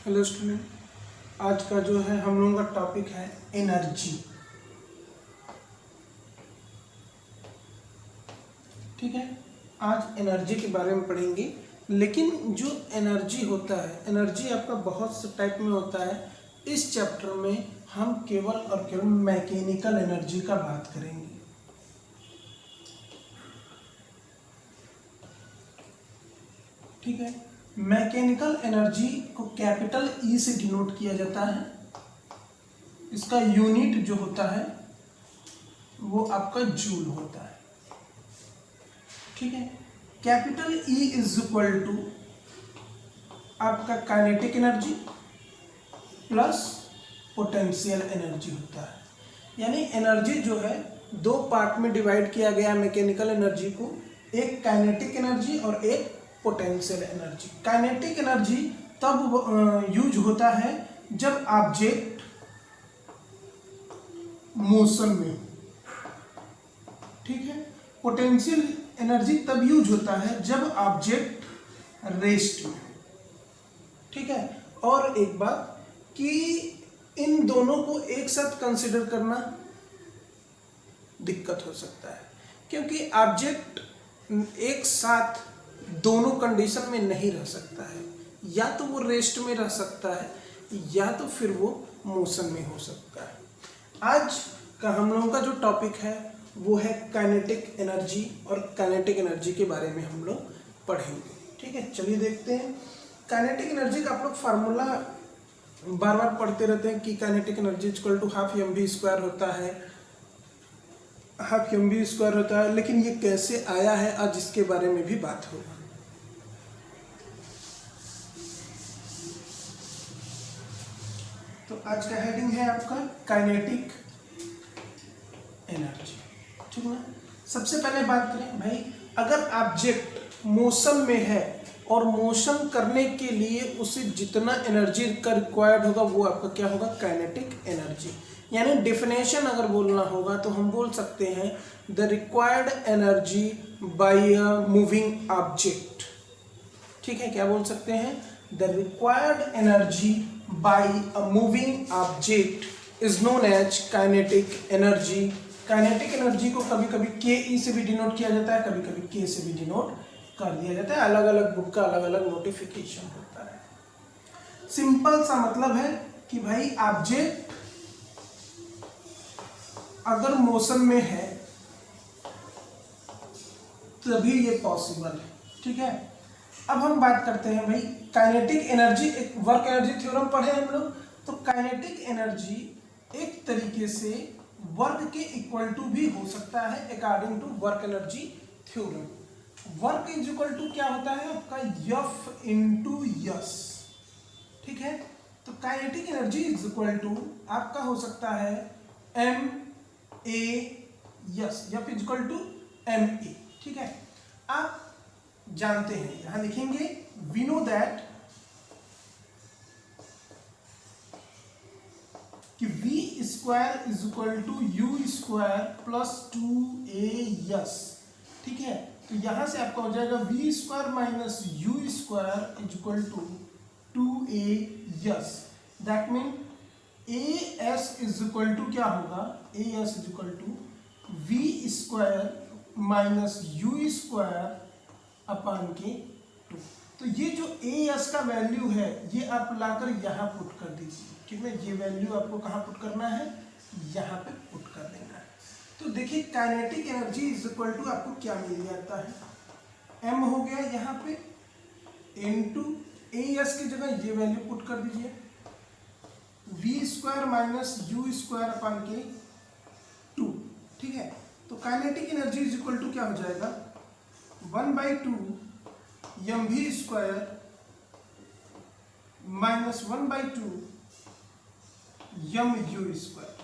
Hello student, आज का जो है हम लोगों का टॉपिक है एनर्जी। ठीक है, आज एनर्जी के बारे में पढ़ेंगे। लेकिन जो एनर्जी होता है, एनर्जी आपका बहुत से टाइप में होता है। इस चैप्टर में हम केवल और केवल मैकेनिकल एनर्जी का बात करेंगे। ठीक है, मैकेनिकल एनर्जी को कैपिटल ई से डिनोट किया जाता है। इसका यूनिट जो होता है वो आपका जूल होता है। ठीक है, capital E is equal to आपका kinetic energy plus potential energy होता है। यानी एनर्जी जो है दो पार्ट में डिवाइड किया गया है मैकेनिकल एनर्जी को, एक काइनेटिक एनर्जी और एक पोटेंशियल एनर्जी। काइनेटिक एनर्जी तब यूज होता है जब ऑब्जेक्ट मोशन में हो। ठीक है, पोटेंशियल एनर्जी तब यूज होता है जब ऑब्जेक्ट रेस्ट में हो। ठीक है, और एक बात कि इन दोनों को एक साथ कंसिडर करना दिक्कत हो सकता है, क्योंकि ऑब्जेक्ट एक साथ दोनों कंडीशन में नहीं रह सकता है। या तो वो रेस्ट में रह सकता है या तो फिर वो मोशन में हो सकता है। आज का हम लोगों का जो टॉपिक है वो है काइनेटिक एनर्जी, और काइनेटिक एनर्जी के बारे में हम लोग पढ़ेंगे। ठीक है, चलिए देखते हैं। काइनेटिक एनर्जी का आप लोग फार्मूला बार बार पढ़ते रहते हैं कि kinetic energy equal to half M V square होता है, हाफ एम वी स्क्वायर होता है। लेकिन ये कैसे आया है आज इसके बारे में भी बात होगा। तो आज का हेडिंग है आपका काइनेटिक एनर्जी। ठीक है, सबसे पहले बात करें भाई, अगर ऑब्जेक्ट मोशन में है और मोशन करने के लिए उसे जितना एनर्जी का रिक्वायर्ड होगा वो आपका क्या होगा, काइनेटिक एनर्जी। यानी डेफिनेशन अगर बोलना होगा तो हम बोल सकते हैं the required energy by a moving object. ठीक है, क्या बोल सकते हैं, the required energy by a moving object is known as kinetic energy. Kinetic energy को कभी कभी के ई से भी डिनोट किया जाता है, कभी कभी के से भी डिनोट कर दिया जाता है। अलग अलग बुक का अलग अलग नोटिफिकेशन होता है। सिंपल सा मतलब है कि भाई ऑब्जेक्ट अगर मोशन में है तभी ये पॉसिबल है। ठीक है, अब हम बात करते हैं भाई काइनेटिक एनर्जी, एक वर्क एनर्जी थ्योरम पढ़े हम लोग। तो काइनेटिक एनर्जी एक तरीके से वर्क के इक्वल टू भी हो सकता है according to work energy theorem. Work is equal to क्या होता है आपका, एफ इंटू यस। ठीक है, तो kinetic energy is equal to आपका हो सकता है M A S, F is equal to M A. ठीक है, आप जानते हैं, यहां लिखेंगे वी नो दैट कि v square is equal to U square plus 2a S. ठीक है, तो यहां से आपका हो जाएगा v square minus U square is equal to 2a S. That mean a s is equal to क्या होगा, a s is equal to v square minus U square upon के 2। तो ये जो ए एस का वैल्यू है ये आप लाकर यहाँ पुट कर दीजिए। ठीक है, ये वैल्यू आपको कहाँ पुट करना है, यहाँ पे पुट कर देना है। तो देखिए kinetic energy is equal to आपको क्या मिल जाता है, m हो गया यहाँ पे इनटू ए एस की जगह ये वैल्यू पुट कर दीजिए, v square minus U square upon के 2। ठीक है, तो kinetic energy is equal to क्या हो जाएगा, 1/2 M V square minus 1/2 M U square.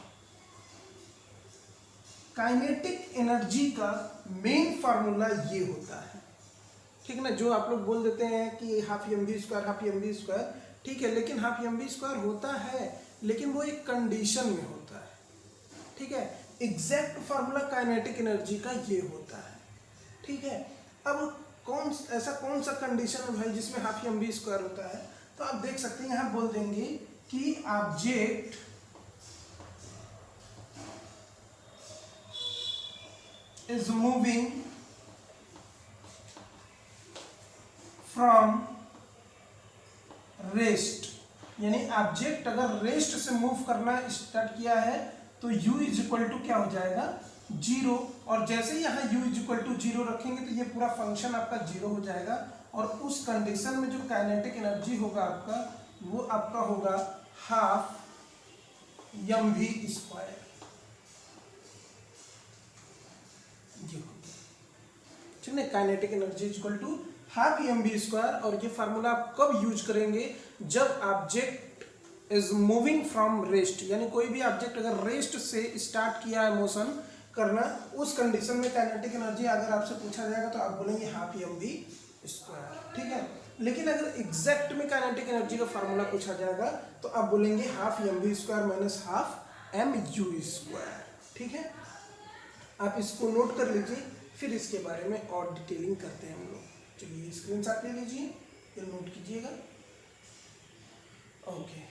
Kinetic energy का मेन फार्मूला ये होता है। ठीक है ना, जो आप लोग बोल देते हैं कि half M V square, half M V square. ठीक है, लेकिन हाफ एम वी स्क्वायर होता है लेकिन वो एक कंडीशन में होता है। ठीक है, एग्जैक्ट फार्मूला काइनेटिक एनर्जी का ये होता है। ठीक है, अब कौन सा कंडीशन है भाई जिसमें हाफ एम वी स्क्वायर होता है, तो आप देख सकते हैं यहां बोल देंगे कि object is moving from rest, यानी ऑब्जेक्ट अगर रेस्ट से मूव करना स्टार्ट किया है तो u इज इक्वल टू क्या हो जाएगा, 0। और जैसे ही यहाँ u इज इक्वल टू 0 रखेंगे तो ये पूरा फंक्शन आपका 0 हो जाएगा, और उस कंडीशन में जो काइनेटिक एनर्जी होगा आपका, वो आपका होगा हाफ mv स्क्वायर। ठीक है, kinetic energy is equal to half mv square. और ये फार्मूला आप कब यूज करेंगे, जब object is moving from rest, यानी कोई भी ऑब्जेक्ट अगर रेस्ट से स्टार्ट किया है मोशन करना, उस कंडीशन में काइनेटिक एनर्जी अगर आपसे पूछा जाएगा तो आप बोलेंगे हाफ mv स्क्वायर। ठीक है, लेकिन अगर एग्जैक्ट में काइनेटिक एनर्जी का फार्मूला पूछा जाएगा तो आप बोलेंगे half mv square minus half mu square. ठीक है, आप इसको नोट कर लीजिए, फिर इसके बारे में और डिटेलिंग करते हैं हम लोग। चलिए स्क्रीनशॉट ले लीजिए, फिर नोट कीजिएगा। ओके,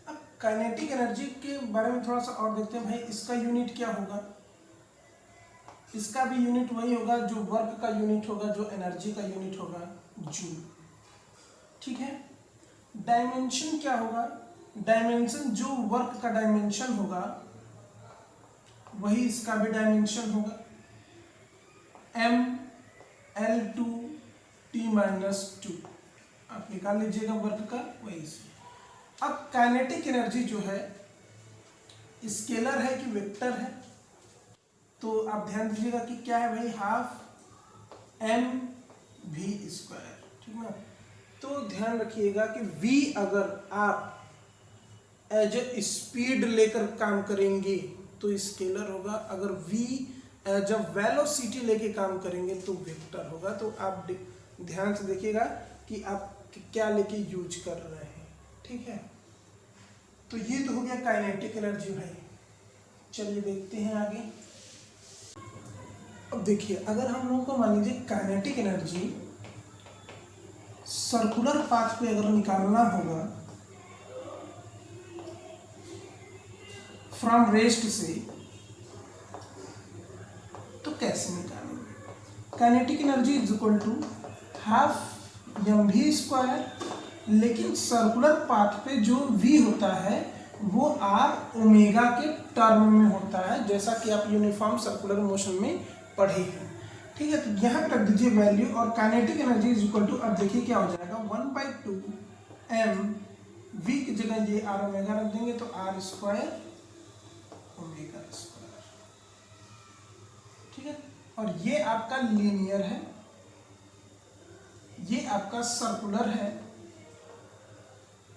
अब काइनेटिक एनर्जी के बारे में थोड़ा सा और देखते हैं। भाई इसका यूनिट क्या होगा, इसका भी यूनिट वही होगा जो वर्क का यूनिट होगा, जो एनर्जी का यूनिट होगा, जूल। ठीक है, डायमेंशन क्या होगा, डायमेंशन जो वर्क का डायमेंशन होगा वही इसका भी डायमेंशन होगा, ml2 t-2। आप निकाल लीजिएगा वर्क का, वही से। अब काइनेटिक एनर्जी जो है स्केलर है कि वेक्टर है, तो आप ध्यान दीजिएगा कि क्या है भाई, हाफ mv स्क्वायर। ठीक है, तो ध्यान रखिएगा कि v अगर आप एज ए स्पीड लेकर काम करेंगे तो स्केलर होगा, अगर v एज अ वेलोसिटी लेके काम करेंगे तो वेक्टर होगा। तो आप ध्यान से देखिएगा कि आप क्या लेके यूज कर रहे हैं। ठीक है, तो ये तो हो गया काइनेटिक एनर्जी भाई। चलिए देखते हैं आगे। अब देखिए, अगर हम लोगों को मान लीजिए काइनेटिक एनर्जी सर्कुलर पाथ पे अगर निकालना होगा फ्रॉम रेस्ट से, तो कैसे निकालेंगे। Kinetic energy is equal to half mv square, लेकिन सर्कुलर पाथ पे जो v होता है वो r ओमेगा के टर्म में होता है, जैसा कि आप यूनिफॉर्म सर्कुलर मोशन में पढ़े हैं। ठीक है, तो यहाँ पे रख दीजिए वैल्यू, और kinetic energy is equal to, अब देखिए क्या हो जाएगा, 1/2 mv की जगह ये r ओमेगा रख देंगे तो r स्क्वायर ओमेगा स्क्वायर। ठीक है, और ये आपका लीनियर है, ये आपका सर्कुलर है।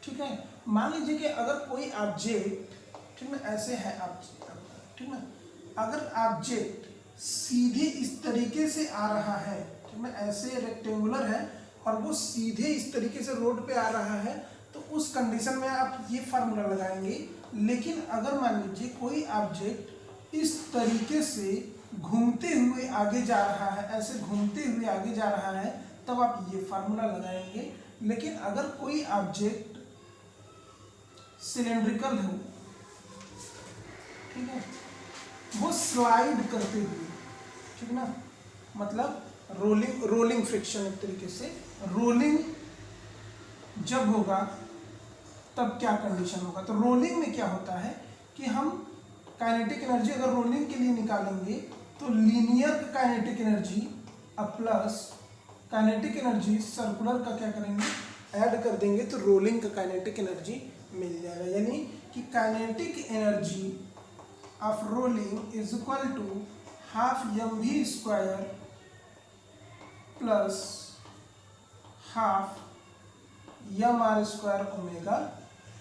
ठीक है, मान लीजिए कि अगर कोई ऑब्जेक्ट, ठीक है, ऐसे है ऑब्जेक्ट, ठीक है, अगर ऑब्जेक्ट सीधे इस तरीके से आ रहा है, ठीक है, ऐसे रेक्टेंगुलर है और वो सीधे इस तरीके से रोड पे आ रहा है, तो उस कंडीशन में आप ये फार्मूला लगाएंगे। लेकिन अगर मान लीजिए कोई ऑब्जेक्ट इस तरीके से घूमते हुए आगे जा रहा है, ऐसे घूमते हुए आगे जा रहा है, तब आप ये फार्मूला लगाएंगे। लेकिन अगर कोई ऑब्जेक्ट सिलेंड्रिकल हो, ठीक है, वो स्लाइड करते हुए, ठीक ना, मतलब रोलिंग फ्रिक्शन, एक तरीके से रोलिंग जब होगा तब क्या कंडीशन होगा। तो रोलिंग में क्या होता है कि हम काइनेटिक एनर्जी अगर रोलिंग के लिए निकालेंगे तो linear kinetic energy plus kinetic energy circular का क्या करेंगे, ऐड कर देंगे, तो रोलिंग का काइनेटिक एनर्जी मिल जाएगा। यानी कि kinetic energy of rolling is equal to half mv square plus half mr square omega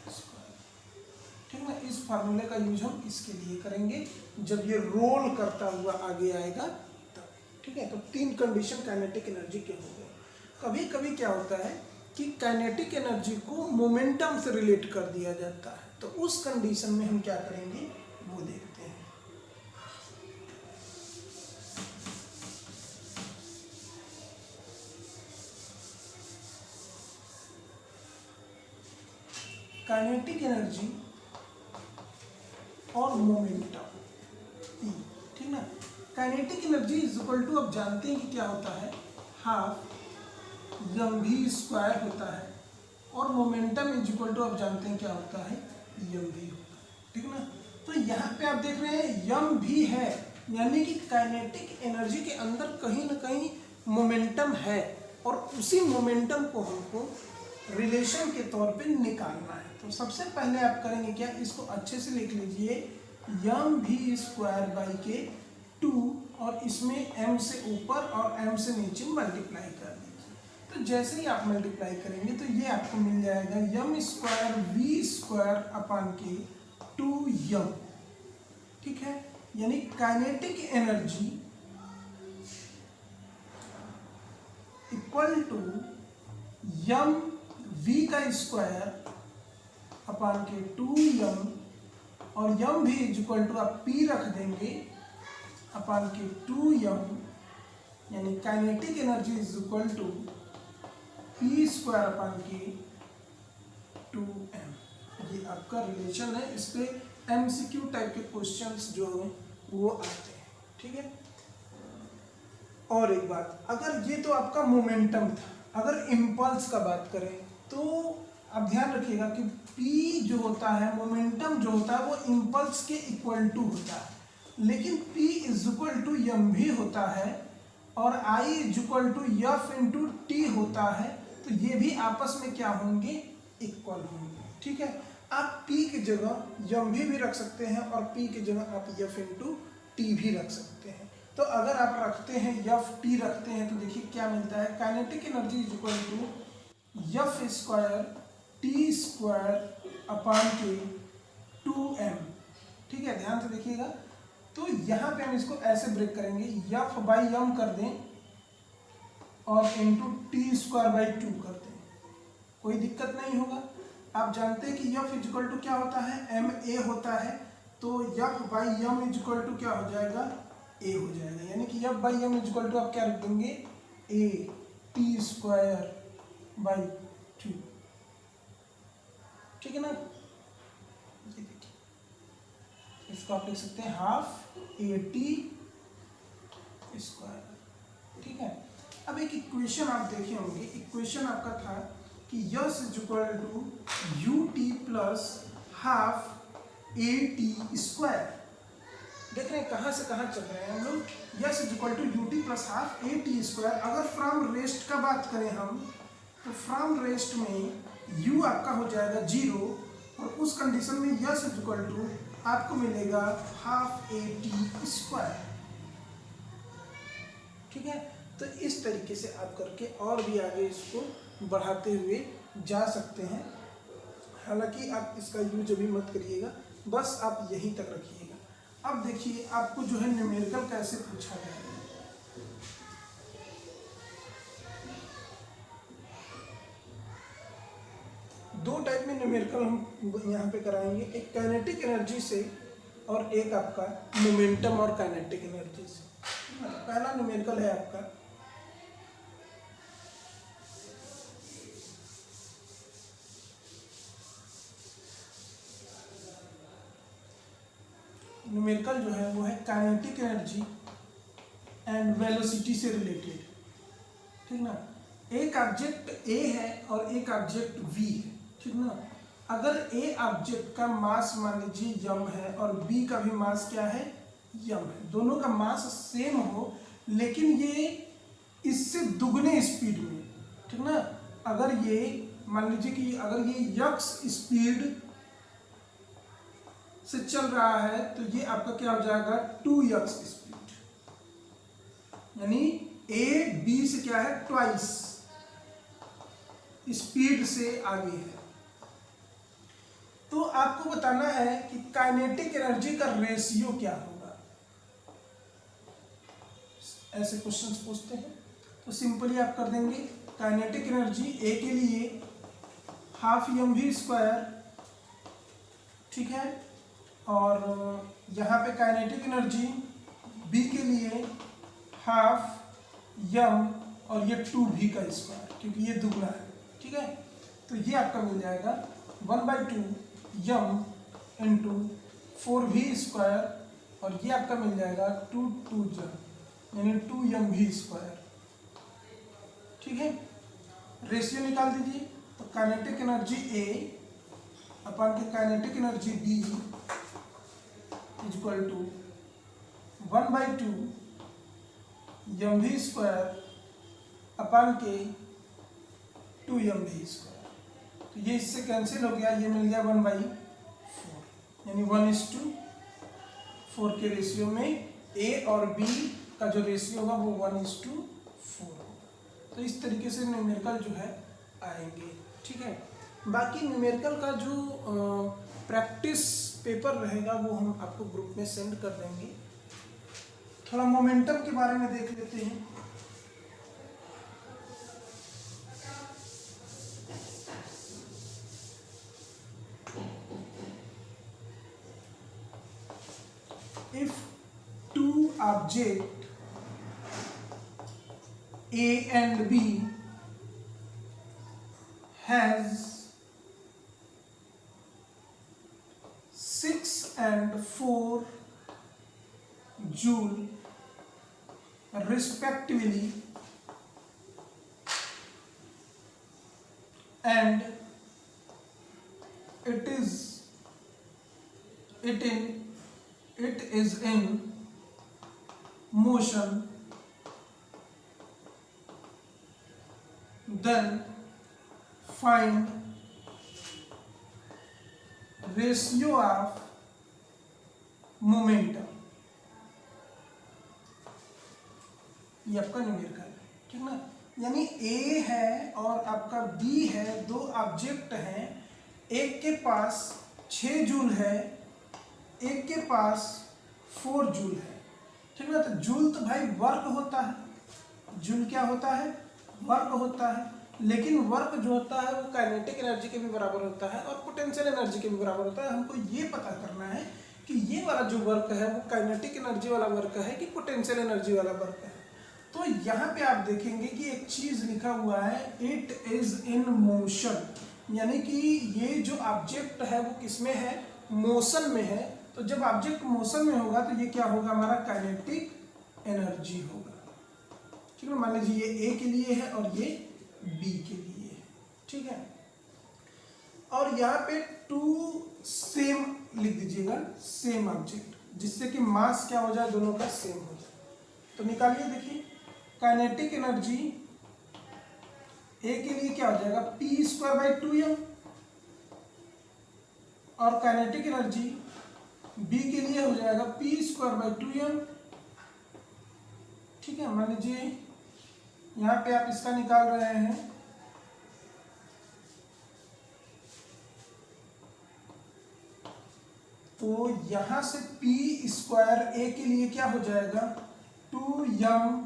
square. ठीक है, इस फार्मूले का यूज हम इसके लिए करेंगे जब ये रोल करता हुआ आगे आएगा तब। ठीक है, तो तीन कंडीशन काइनेटिक एनर्जी के हो गए। कभी कभी क्या होता है कि काइनेटिक एनर्जी को मोमेंटम से रिलेट कर दिया जाता है। तो उस कंडीशन में हम क्या करेंगे वो देखते हैं। काइनेटिक एनर्जी और मोमेंटम P, ठीक ना। Kinetic energy is equal to, अब जानते हैं कि क्या होता है, हाफ mv² होता है, और मोमेंटम इज इक्वल टू अब जानते हैं क्या होता है, mv होता है, ठीक ना। तो यहाँ पे आप देख रहे हैं mv है, यानी कि काइनेटिक एनर्जी के अंदर कहीं ना कहीं मोमेंटम है, और उसी मोमेंटम को हमको रिलेशन के तौर पे निकालना है। तो सबसे पहले आप करेंगे क्या, इसको अच्छे से लिख लीजिए, mv²/k2, और इसमें m से ऊपर और m से नीचे मल्टीप्लाई कर दीजिए। तो जैसे ही आप मल्टीप्लाई करेंगे तो ये आपको मिल जाएगा m²v²/k2m, ठीक है। यानी kinetic energy equal to mv²/k2m, और m भी इज इक्वल टू आप p रख देंगे /k2m, यानी kinetic energy is equal to p²/k2m। ये आपका रिलेशन है, इस पे MCQ टाइप के क्वेश्चंस जो हैं वो आते हैं, ठीक है। और एक बात, अगर ये तो आपका मोमेंटम था, अगर इम्पल्स का बात करें तो आप ध्यान रखिएगा कि P जो होता है, मोमेंटम जो होता है वो इम्पल्स के इक्वल टू होता है, लेकिन P is equal to mv होता है और I is equal to f/t होता है, तो ये भी आपस में क्या होंगे, इक्वल होंगे, ठीक है। आप P की जगह mv भी रख सकते हैं और P की जगह आप f/t भी रख सकते हैं। तो अगर आप रखते हैं ft रखते हैं तो देखिए क्या मिलता है, kinetic energy is equal to f²t²/k2m, ठीक है। ध्यान से देखिएगा, तो यहाँ पे हम इसको ऐसे ब्रेक करेंगे, f/m कर दें और इंटू t²/2 कर दें, कोई दिक्कत नहीं होगा। आप जानते हैं कि f इज इक्वल टू क्या होता है, ma होता है, तो f/m इज इक्वल टू क्या हो जाएगा, a हो जाएगा, यानी कि f/m इज इक्वल टू आप क्या रख देंगे, a t²/2, ठीक है ना। ये देखिए, इसको आप लिख सकते हैं ½ at², ठीक है। अब एक इक्वेशन आप देखे होंगे, इक्वेशन आपका था कि S is equal to ut plus ½ at²। देख रहे हैं कहाँ से कहाँ चल रहे हैं हम लोग, S is equal to ut plus ½ at²। अगर फ्रॉम रेस्ट का बात करें हम, तो फ्रॉम रेस्ट में u आपका हो जाएगा 0, और उस कंडीशन में यस इज इक्वल टू आपको मिलेगा ½ at², ठीक है। तो इस तरीके से आप करके और भी आगे इसको बढ़ाते हुए जा सकते हैं। हालांकि आप इसका यूज अभी मत करिएगा, बस आप यहीं तक रखिएगा। अब देखिए आपको जो है न्यूमेरिकल कैसे पूछा जाएगा। दो टाइप में न्यूमेरिकल हम यहाँ पे कराएंगे, एक काइनेटिक एनर्जी से और एक आपका मोमेंटम और काइनेटिक एनर्जी से। पहला न्यूमेरिकल है आपका न्यूमेरिकल जो है वो है काइनेटिक एनर्जी एंड वेलोसिटी से रिलेटेड, ठीक ना। एक ऑब्जेक्ट A है और एक ऑब्जेक्ट V है, ठीक ना। अगर A ऑब्जेक्ट का मास मान लीजिए m है और B का भी मास क्या है, m है, दोनों का मास सेम हो, लेकिन ये इससे दुगने स्पीड में, ठीक ना। अगर ये मान लीजिए कि अगर ये x स्पीड से चल रहा है तो ये आपका क्या हो जाएगा 2x स्पीड, यानी A B से क्या है, ट्वाइस स्पीड से आगे है। तो आपको बताना है कि काइनेटिक एनर्जी का रेशियो क्या होगा। ऐसे क्वेश्चंस पूछते हैं तो सिंपली आप कर देंगे काइनेटिक एनर्जी A के लिए ½ mv² ठीक है। और यहाँ पे काइनेटिक एनर्जी बी के लिए हाफ यम और ये 2v का स्क्वायर, क्योंकि ये दुगना है, ठीक है। तो ये आपका मिल जाएगा 1/2 यम इंटू 4v स्क्वायर और ये आपका मिल जाएगा 2 जम यानी 2mv स्क्वायर, ठीक है। रेशियो निकाल दीजिए। तो काइनेटिक एनर्जी A अपन के kinetic energy B equal to 1/2 mv square अपन के 2mv स्क्वायर। तो ये इससे कैंसिल हो गया, ये मिल गया 1/4 यानी 1:4 के रेशियो में A और B का जो रेशियो होगा वो 1:4 होगा। तो इस तरीके से न्यूमेरिकल जो है आएंगे, ठीक है। बाकी न्यूमेरिकल का जो प्रैक्टिस पेपर रहेगा वो हम आपको ग्रुप में सेंड कर देंगे। थोड़ा मोमेंटम के बारे में देख लेते हैं। If two objects A and B has 6 and 4 joule respectively and it is in motion, then find ratio of momentum। ये आपका न्यूमेरिकल है, ठीक ना। यानी A है और आपका B है, दो ऑब्जेक्ट हैं, एक के पास 6 जूल है, एक के पास 4 जूल है, ठीक ना। तो जूल तो भाई वर्क होता है, जूल क्या होता है, वर्क होता है। लेकिन वर्क जो होता है वो काइनेटिक एनर्जी के भी बराबर होता है और पोटेंशियल एनर्जी के भी बराबर होता है। हमको ये पता करना है कि ये वाला जो वर्क है वो काइनेटिक एनर्जी वाला वर्क है कि पोटेंशियल एनर्जी वाला वर्क है। तो यहाँ पे आप देखेंगे कि एक चीज लिखा हुआ है, इट इज इन मोशन, यानी कि ये जो ऑब्जेक्ट है वो किसमें है, मोशन में है। तो जब ऑब्जेक्ट मोशन में होगा तो ये क्या होगा, हमारा काइनेटिक एनर्जी होगा, ठीक है। मान लीजिए ये A के लिए है और ये B के लिए है, ठीक है। और यहाँ पे 2 सेम लिख दीजिएगा, सेम ऑब्जेक्ट, जिससे कि मास क्या हो जाए, दोनों का सेम हो जाए। तो निकालिए, देखिए काइनेटिक एनर्जी A के लिए क्या हो जाएगा, p²/2m और काइनेटिक एनर्जी B के लिए हो जाएगा p²/2m, ठीक है। मान लीजिए यहाँ पे आप इसका निकाल रहे हैं, तो यहां से p² A के लिए क्या हो जाएगा, 2m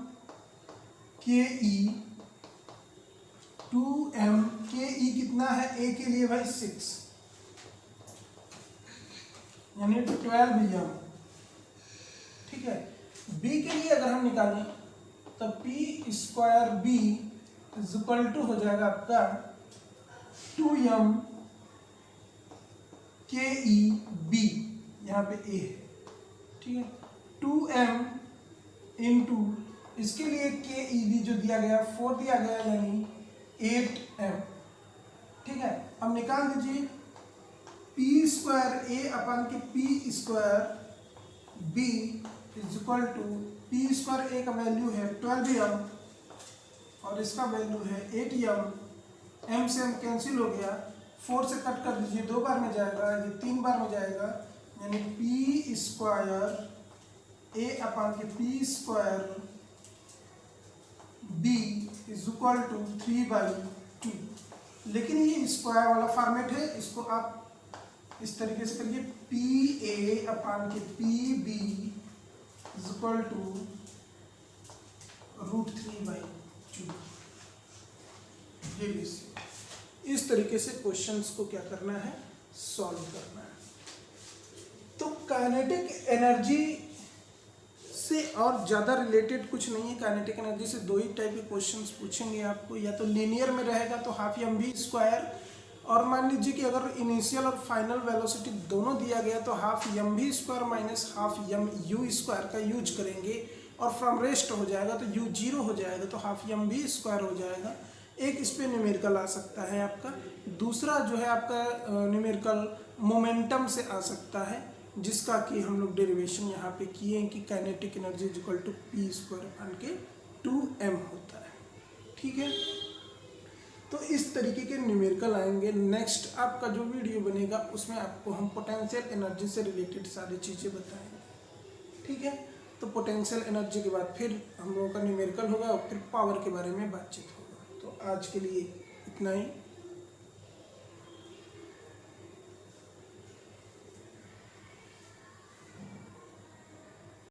ke, 2m ke कितना है A के लिए भाई 6 यानी 12m, ठीक है। B के लिए अगर हम निकालें तो p²B = हो जाएगा आपका 2m ke B, यहाँ पे A है, ठीक है। 2m इंटू इसके लिए ke जो दिया गया 4 दिया गया यानी 8m, ठीक है। अब निकाल दीजिए p²A अपन के p²B = p²A का वैल्यू है 12m और इसका वैल्यू है 8m, m से m कैंसिल हो गया, 4 से कट कर दीजिए, 2 बार में जाएगा, ये 3 बार में जाएगा, यानी p² A अपन के p²B = 3/2। लेकिन ये स्क्वायर वाला फॉर्मेट है, इसको आप इस तरीके से करिए, PA अपन के PB = √3/2। ये इस तरीके से क्वेश्चंस को क्या करना है, सॉल्व करना है। तो काइनेटिक एनर्जी से और ज़्यादा रिलेटेड कुछ नहीं है। काइनेटिक एनर्जी से दो ही टाइप के क्वेश्चंस पूछेंगे आपको, या तो लीनियर में रहेगा तो हाफ एम वी स्क्वायर, और मान लीजिए कि अगर इनिशियल और फाइनल वेलोसिटी दोनों दिया गया तो half M V square minus half M U square का यूज करेंगे, और फ्रॉम रेस्ट हो जाएगा तो यू जीरो हो जाएगा तो हाफ एम वी स्क्वायर हो जाएगा। एक इस पे न्यूमेरिकल आ सकता है आपका, दूसरा जो है आपका न्यूमेरिकल मोमेंटम से आ सकता है, जिसका कि हम लोग डेरिवेशन यहाँ पे किए हैं कि kinetic energy is equal to P square upon के 2m होता है। ठीक है, तो इस तरीके के न्यूमेरिकल आएंगे। नेक्स्ट आपका जो वीडियो बनेगा उसमें आपको हम पोटेंशियल एनर्जी से रिलेटेड सारी चीज़ें बताएंगे। ठीक है, तो पोटेंशियल एनर्जी के बाद फिर हम लोगों का न्यूमेरिकल होगा और फिर पावर के बारे में बातचीत होगा। तो आज के लिए इतना ही।